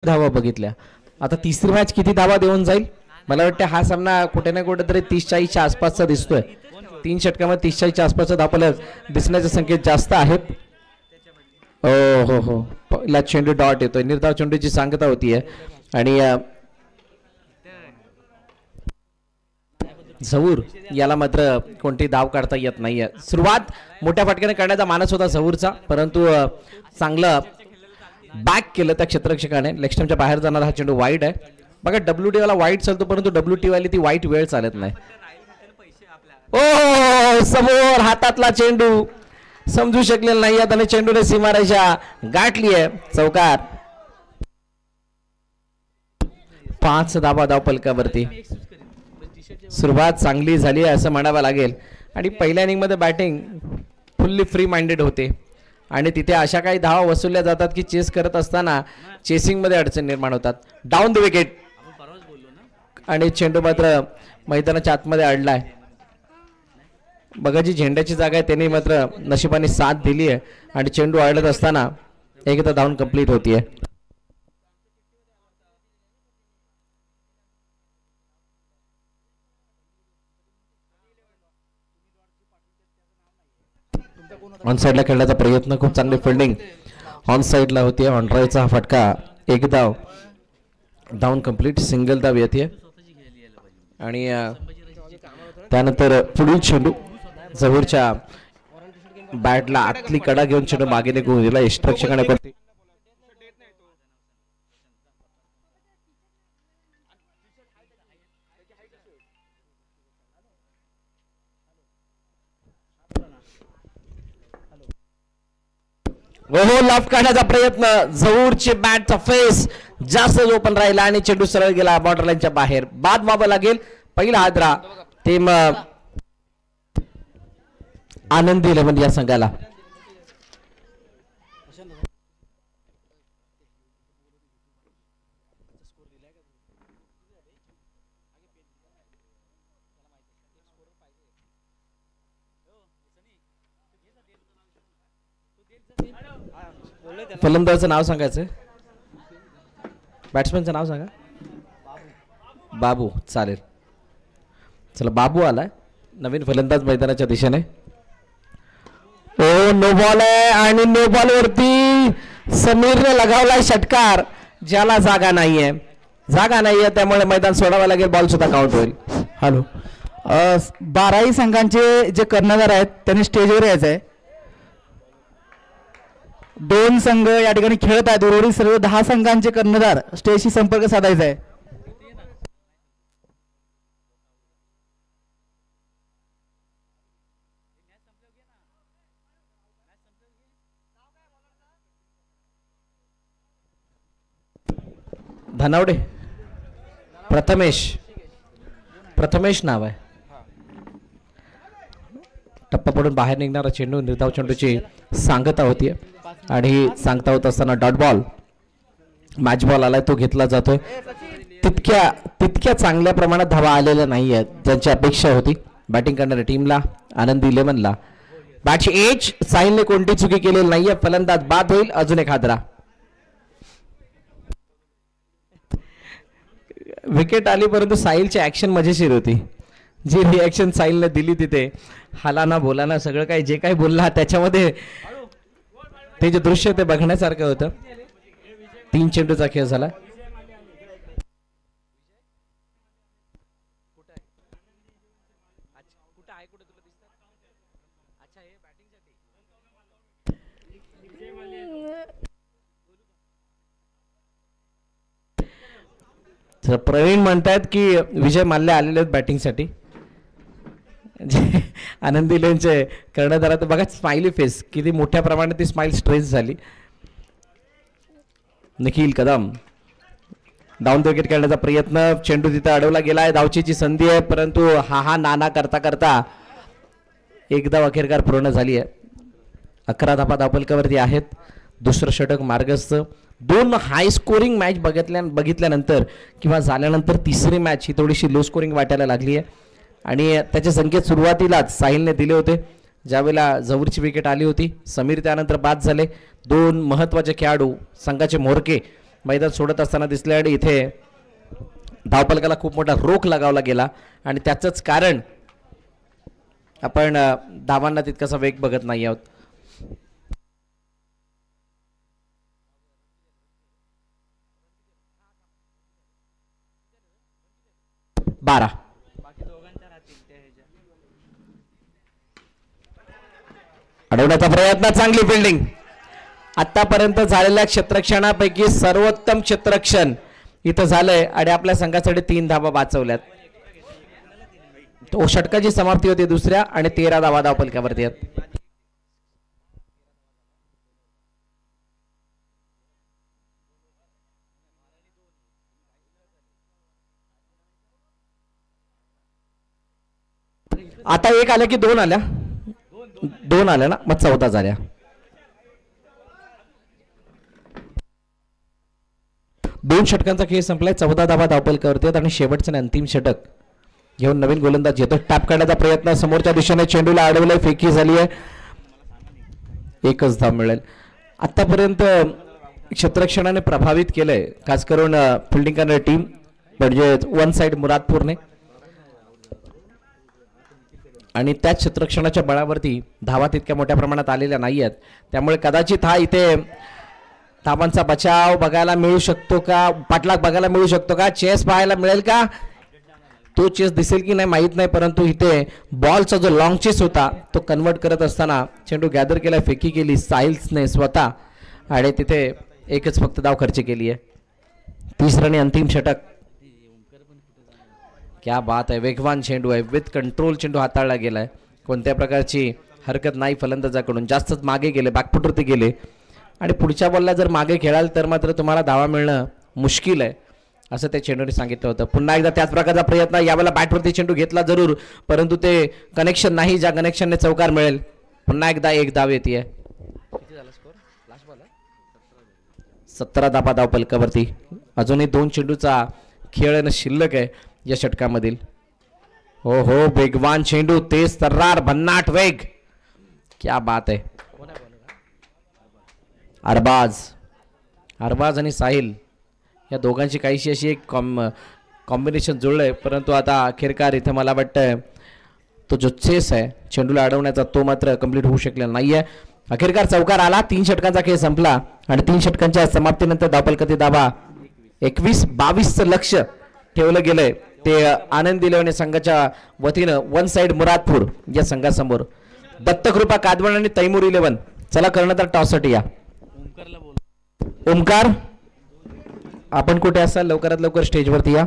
धावा बघितल्या. आता तिसरी मॅच किती धावा देऊन जाईल मला वाटतं हा सामना कुठे ना कुठेतरी 30-40च्या आसपासचा दिसतोय. 3 षटकामध्ये 30-40च्या आसपासचा धावफलक दिसण्याचे संकेत जास्त आहेत. हो हो पहिला चेंडू डॉट येतोय. निर्धाव चेंडूची सांगता होतीये आणि झहूर याला मात्र कोणती धाव काढता येत नाहीये. सुरुवात मोठ्या फटक्याने करण्याचा मानस होता झहूरचा, परंतु चांगलं बॅक केलं त्या क्षेत्ररक्षकाने. लेग स्टंपच्या बाहेर जाणारा हा चेंडू वाईट आहे. बघा WT वाला वाईट चालतो, परंतु WT वाली ती वाईट वेळ चालत नाही. ओ समोर हातातला चेंडू समजू शकलेला नाही आणि चेंडूने सीमारेषा गाठली आहे. चौकार. 5 धावा धावफलकावरती. सुरुवात चांगली झाली आहे असं म्हणावं लागेल आणि पहिल्या इनिंग मध्ये बॅटिंग फुल्ली फ्री माइंडेड होते आणि तिथे अशा काही धावा वसूलल्या जातात की चेस करत असताना चेसिंग मध्ये अडचण निर्माण होतात. डाऊन द विकेट आणि चेंडू मात्र मैदानाच्या आतमध्ये अडलाय. बघा जी झेंड्याची जागा आहे त्याने मात्र नशिबाने साथ दिली आहे आणि चेंडू अडत असताना एकदा धावून कंप्लीट होतीये. ऑन साइडला खेळण्याचा प्रयत्न, खूप चांगली फिल्डिंग ऑन साइडला होती. ऑन ड्राईव्हचा हा फटका, एक धाव, धावून कंप्लीट, सिंगल धाव येते आणि त्यानंतर पुढील चेंडू झहूरच्या बॅटला आतली कडा घेऊन चेंडू मागे निघून गेला. यष्टरक्षकाने लाफ काढण्याचा प्रयत्न. झहूरचे बॅटचा फेस जास्त ओपन राहिला आणि चेंडू सरळ गेला बॉर्डर लाईनच्या बाहेर. बाद व्हावं लागेल. पहिला हादरा ते आनंदी 11 या संघाला. फलंदाजाचं नाव सांगायचं, बॅट्समॅनचं नाव सांगा. बाबू. चालेल, चला बाबू आलाय नवीन फलंदाज मैदानाच्या दिशेने. ओ नो बॉल आहे आणि नो बॉल वरती समीरने लगावलाय षटकार. ज्याला जागा नाहीये त्यामुळे मैदान सोडावं लागेल. बॉल सुद्धा काउंट होईल. हॅलो, 12ही संघांचे जे कर्णधार आहेत त्यांनी स्टेजवर यायचं आहे. 2 संघ या ठिकाणी खेळत आहेत. उर्वरित सर्व 10 संघांचे कर्णधार स्टेजशी संपर्क साधायचा आहे. धनावडे प्रथमेश नाव आहे. टप्पा पडून बाहेर निघणारा चेंडू निर्धाव चेंडूची सांगता होतीये आणि सांगता होत असताना डॉट बॉल, मॅच बॉल आलाय, तो घेतला जातोय. तितक्या चांगल्या प्रमाणात धावा आलेल्या नाही आहेत ज्यांची अपेक्षा होती बॅटिंग करणाऱ्या टीमला. आनंदी 11ला बॅटची एज. साहिलने कोणती चुकी केलेली नाहीये. फलंदाज बाद होईल. अजून एक हादरा. विकेट आली परंतु साहिलची ऍक्शन मजेशीर होती. जी रिॲक्शन साहिलने दिली तिथे, हालाना बोलाना सगळं काही जे काही बोलला त्याच्यामध्ये ते जे दृश्य ते बघण्यासारखं होतं. 3 चेंडूचा खेळ झाला. प्रवीण म्हणतायत की विजय माल्ल्या आलेले आहेत बॅटिंगसाठी. आनंदी 11चे कर्णधार बघा, स्माइली फेस, किती मोठ्या प्रमाणात ती स्माइल स्ट्रेस झाली. Nikhil Kadam down the wicket खेळण्याचा प्रयत्न. चेंडू तिथे अडवला गेलाय. धावचीची संधी आहे परंतु हा नाना करता एक धाव अखेरकार पूर्ण झाली आहे. 11 धावा धावफलकावरती आहेत. दुसरं षटक मार्गस्थ. 2 हाय स्कोरिंग मॅच बघितल्यानंतर किंवा झाल्यानंतर तिसरी मॅच ही थोडीशी लो स्कोरिंग वाटायला लागली आहे आणि त्याचे संकेत सुरुवातीलाच साहिलने दिले होते. ज्यावेळेला झहूरची विकेट आली होती, समीर त्यानंतर बाद झाले. दोन महत्त्वाचे खेळाडू संघाचे म्होरके मैदान सोडत असताना दिसले आणि इथे धावपलकाला खूप मोठा रोख लगावला गेला आणि त्याचंच कारण आपण धावांना तितकासा वेग बघत नाही आहोत. बारा अडवण्याचा प्रयत्न, चांगली फिल्डिंग. आतापर्यंत झालेल्या क्षेत्ररक्षणापैकी सर्वोत्तम क्षेत्ररक्षण इथं झालंय आणि आपल्या संघासाठी 3 धावा वाचवल्यात. तो षटकाची समाप्ती होती दुसऱ्या आणि 13 धावा धावपलकावरती आहेत. आता एक आल्या की 2 आल्या, 2 आल्या ना, मग 14 झाल्या. दोन षटकांचा खेळ संपलाय. 14 धावा धावपलकावरती आहेत आणि शेवटचं अंतिम षटक घेऊन नवीन गोलंदाज येतो. टॅप काढण्याचा प्रयत्न समोरच्या दिशेने, चेंडूला अडवलंय, फेकी झाली आहे, एकच धाव मिळेल. आतापर्यंत क्षेत्ररक्षणाने प्रभावित केलंय, खास करून फिल्डिंग करणारी टीम म्हणजे वन साइड मुरादपूरने, आणि त्याच क्षेत्ररक्षणाच्या बळावरती धावा तितक्या मोठ्या प्रमाणात आलेल्या नाही आहेत. त्यामुळे कदाचित हा इथे धावांचा बचाव बघायला मिळू शकतो का, पाठलाग बघायला मिळू शकतो का, चेस पाहायला मिळेल का, तो चेस दिसेल की नाही माहीत नाही. परंतु इथे बॉलचा जो लॉंग चेस होता तो कन्वर्ट करत असताना चेंडू गॅदर केला, फेकी केली साहिलने स्वतः आणि तिथे एकच फक्त धाव खर्च केली आहे. तिसरं आणि अंतिम षटक. क्या बात आहे, वेगवान चेंडू आहे, विथ कंट्रोल चेंडू हाताळला गेलाय, कोणत्या प्रकारची हरकत नाही फलंदाजाकडून. जास्तच मागे गेले, बॅकफुटवरती गेले आणि पुढच्या बॉलला जर मागे खेळाल तर मात्र तुम्हाला धावा मिळणं मुश्किल आहे असं त्या चेंडूने सांगितलं होतं. पुन्हा एकदा त्याच प्रकारचा प्रयत्न, यावेळेला बॅटवरती चेंडू घेतला जरूर, परंतु ते कनेक्शन नाही ज्या कनेक्शनने चौकार मिळेल. पुन्हा एकदा एक धाव येते. 17 धावा धावपलकावरती. अजूनही 2 चेंडूचा खेळ शिल्लक आहे या षटकामधील. हो हो, वेगवान चेंडू, तेज तर्रार, भन्नाट वेग, क्या बात आहे. अरबाज आणि साहिल या दोघांची काहीशी अशी एक कॉम्बिनेशन जुळलंय, परंतु आता अखेरकार इथे मला वाटतंय तो जो चेस आहे चेंडूला अडवण्याचा तो मात्र कंप्लीट होऊ शकलेला नाहीये. अखेरकार चौकार आला. 3 षटकांचा खेळ संपला आणि 3 षटकांच्या समाप्तीनंतर धावपलकावरती धावा 21-22चं लक्ष ठेवलं गेलंय ते आनंद दिलेवाने संघाच्या वतीनं वन साइड मुरादपूर या संघासमोर. दत्तकृपा कादवण आणि तैमूर 11. चला कर्णधार टॉससाठी या. ओमकार, आपण कुठे असाल लवकरात लवकर स्टेजवरती या.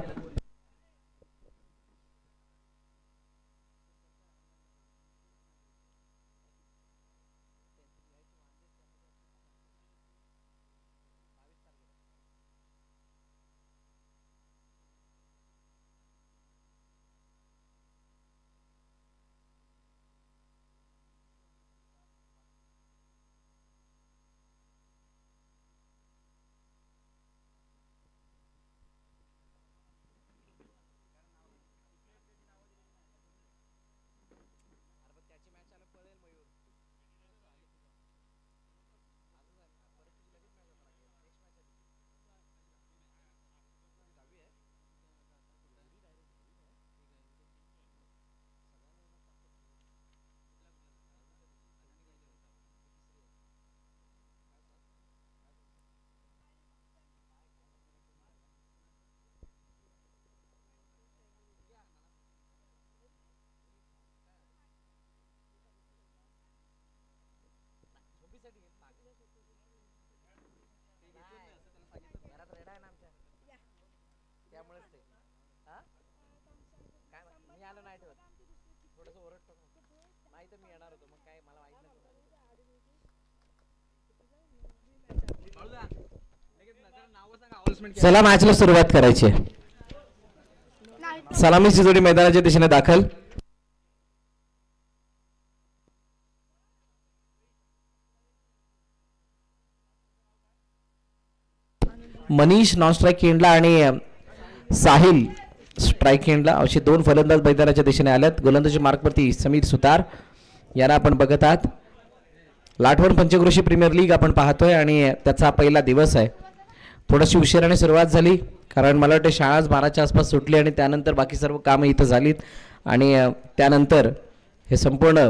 चला मॅचला सुरुवात करायची. सलामीची जोडी मैदानाच्या दिशेने दाखल. मनीष नॉन स्ट्राईक एंडला आणि साहिल स्ट्राईक एंडला असे 2 फलंदाज मैदानाच्या दिशेने आलेत. गोलंदाजी मार्कवरती समीर सुतार याला आपण बघत आहात. लाठवण पंचक्रोशी प्रीमियर लीग आपण पाहतोय आणि त्याचा पहिला दिवस आहे. थोडीशी उशिराने सुरुवात झाली, कारण मला वाटतं शाळाच 12च्या आसपास सुटली आणि त्यानंतर बाकी सर्व कामं इथं झालीत आणि त्यानंतर हे संपूर्ण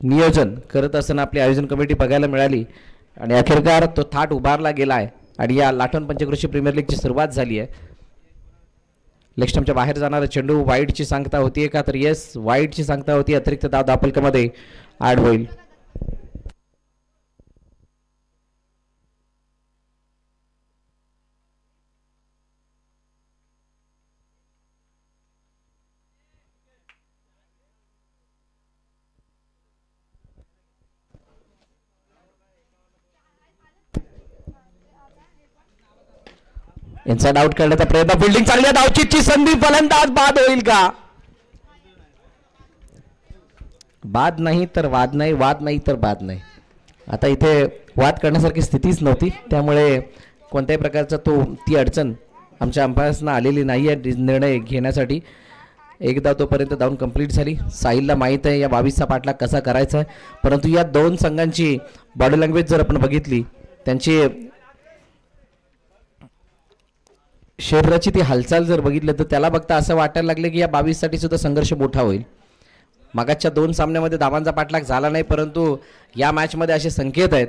नियोजन करत असताना आपली आयोजन कमिटी बघायला मिळाली आणि अखेरकार तो थाट उभारला गेला आहे आणि या लाठोन पंचक्रोशी प्रीमियर लीगची सुरुवात झाली आहे. लेगस्टम्पच्या बाहेर जाणारा चेंडू वाईडची सांगता होतीये का, तर येस वाईडची सांगता होती. अतिरिक्त धाव धावफलकामध्ये ॲड होईल. इनसाइड आउट करण्याचा प्रयत्न, फिल्डिंग चांगली, धावचीची संधी, फलंदाज बाद होईल का? बाद नाही तर वाद नाही, वाद नाही तर बाद नाही. आता इथे वाद करण्यासारखी स्थितीच नव्हती, त्यामुळे कोणत्याही प्रकारचा ती अडचण आमच्या अंपायर्सना आलेली नाही आहे निर्णय घेण्यासाठी. एकदा तोपर्यंत धावून कंप्लीट झाली. साहिलला माहीत आहे या 22चा पाठलाग कसा करायचा आहे, परंतु या दोन संघांची बॉडी लँग्वेज जर आपण बघितली, त्यांची शरीराची ती हालचाल जर बघितलं तर त्याला बघता असं वाटायला लागले की या 22साठी सुद्धा संघर्ष मोठा होईल. मागाच्या 2 सामन्यामध्ये धावांचा पाठलाग झाला नाही, परंतु या मॅचमध्ये असे संकेत आहेत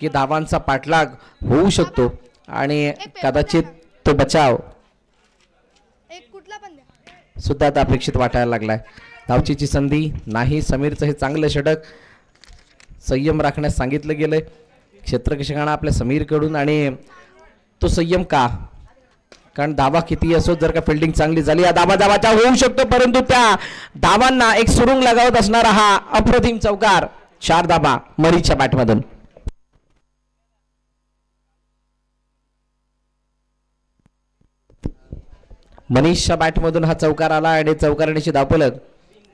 की धावांचा पाठलाग होऊ शकतो आणि कदाचित तो बचाव सुद्धा आता अपेक्षित वाटायला लागलाय. धावचीची संधी नाही. समीरचं हे चांगलं षटक, संयम राखण्यास सांगितलं गेलंय क्षेत्ररक्षकांना आपल्या समीरकडून, आणि तो संयम का, कारण धावा किती असो जर का फिल्डिंग चांगली झाली या धावाचा होऊ शकतो, परंतु त्या धावांना एक सुरुंग लगावत असणारा हा अप्रतिम चौकार. 4 धावा मरीच्या बॅटमधून. मनीषच्या बॅटमधून हा चौकार आला आणि चौकारणीची धावफलक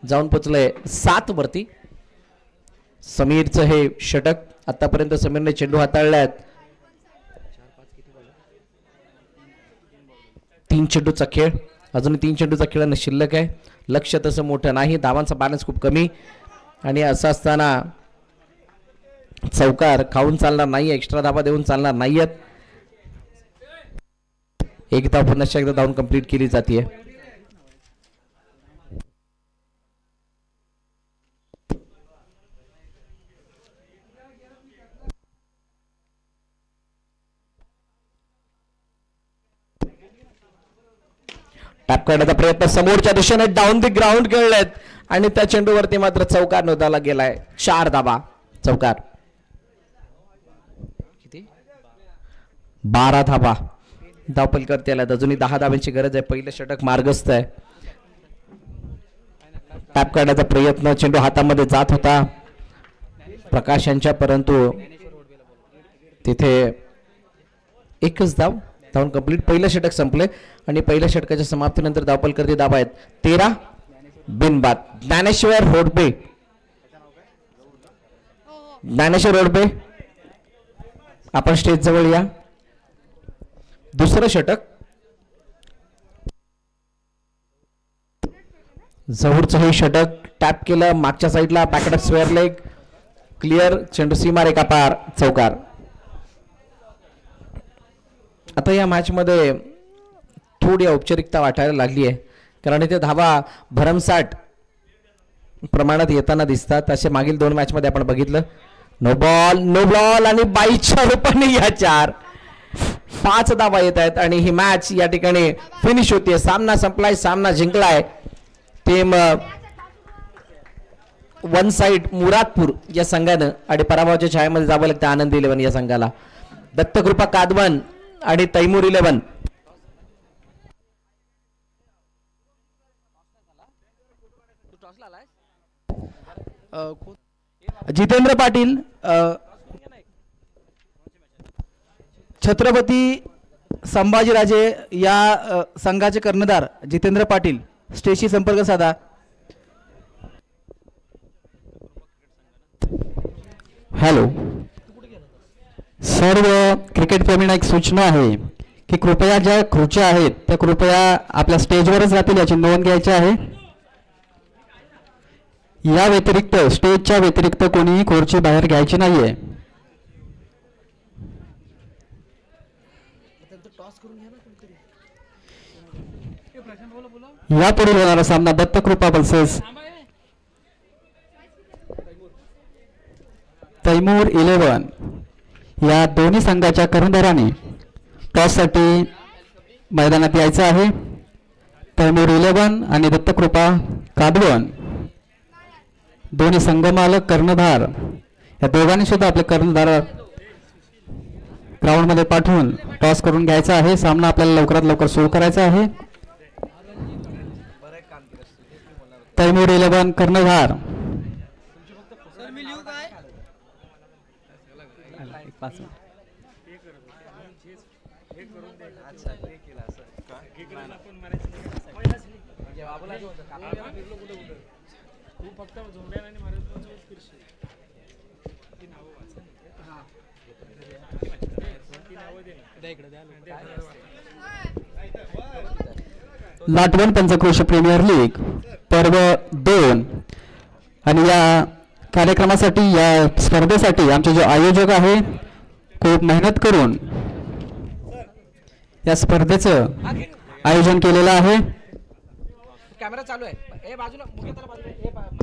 जाऊन पोचलंय 7 वरती. समीरचं हे षटक, आतापर्यंत समीरने चेंडू हाताळल्यात 3 चेंडूचा खेळ, अजून 3 चेंडूचा खेळ शिल्लक आहे. लक्ष तसं मोठं नाही, धावांचा बॅलन्स खूप कमी, आणि असं असताना चौकार खाऊन चालणार नाही, एक्स्ट्रा धावा देऊन चालणार नाहीयेत. एक धाव पुन्हा एकदा धावून कंप्लीट केली जाते. टॅप करण्याचा प्रयत्न समोरच्या दिशेने डाऊन द ग्राउंड खेळलेत आणि त्या चेंडूवरती मात्र चौकार नोंदवला गेलाय. 4 धावा चौकार. 12 धावा धावफलकावरती आल्यात. अजूनही 10 धावांची गरज आहे. पहिलं षटक मार्गस्थ आहे. टॅप करण्याचा प्रयत्न, चेंडू हातामध्ये जात होता प्रकाश यांच्या, परंतु तिथे एकच धाव धावून कंप्लीट. पहिलं षटक संपले आणि पहिल्या षटकाच्या समाप्तीनंतर धावफलकावरती धावा आहेत 13 बिनबाद. ज्ञानेश्वर रोडबे, ज्ञानेश्वर रोडबे आपण स्टेज जवळ या. दुसरं षटक जहूरचं हे षटक टॅप केलं मागच्या साईडला, पॅकेट स्क्वेअर लेग क्लिअर, चेंडू सीमा रेखा पार, चौकार. आता या मॅच मध्ये थोडी औपचारिकता वाटायला लागली आहे, कारण इथे धावा भरमसाठ प्रमाणात येताना दिसतात. असे मागील 2 मॅच मध्ये आपण बघितलं. नो बॉल आणि 22च्या रूपाने या 4-5 धावा येत आहेत आणि ही मॅच या ठिकाणी फिनिश होतीये. सामना संपलाय, सामना जिंकलाय टीम वन साइड मुरादपूर या संघानं आणि पराभवाच्या छायेमध्ये जावं लागतं आनंद 11 या संघाला. दत्तकृपा कादवन आणि तैमूर 11. जितेंद्र पाटील, छत्रपती संभाजीराजे या संघाचे कर्णधार जितेंद्र पाटील स्टेजशी संपर्क साधा. हॅलो, सर्व क्रिकेट प्रेमींना एक सूचना आहे की कृपया ज्या खुर्च्या आहेत त्या कृपया आपल्या स्टेजवरच राहतील याची नोंद घ्यायची आहे. या व्यतिरिक्त स्टेजच्या व्यतिरिक्त कोणीही खुर्ची बाहेर घ्यायची नाहीये. यापुढील होणारा सामना दत्तकृपा वर्सेस तैमूर 11. या दोन्ही संघाच्या कर्णधारांनी टॉससाठी मैदानात यायचं आहे. तैमूर 11 आणि दत्तकृपा कादवण दोन्ही संघमालक कर्णधार या दोघांनी सुद्धा आपले कर्णधार ग्राउंड मध्ये पाठवून टॉस करून घ्यायचा आहे. सामना आपल्याला लवकरात लवकर सुरू करायचा आहे. तैमूर 11 कर्णधार लाटवण पंचक्रोश प्रीमियर लीग पर्व 2 आणि या कार्यक्रमासाठी या स्पर्धेसाठी आमचे जो आयोजक आहे खूप मेहनत करून या स्पर्धेचं आयोजन केलेलं आहे.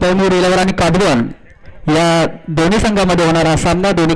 तैमूर 11 आणि कादवण या दोन्ही संघामध्ये होणारा सामना दोन्ही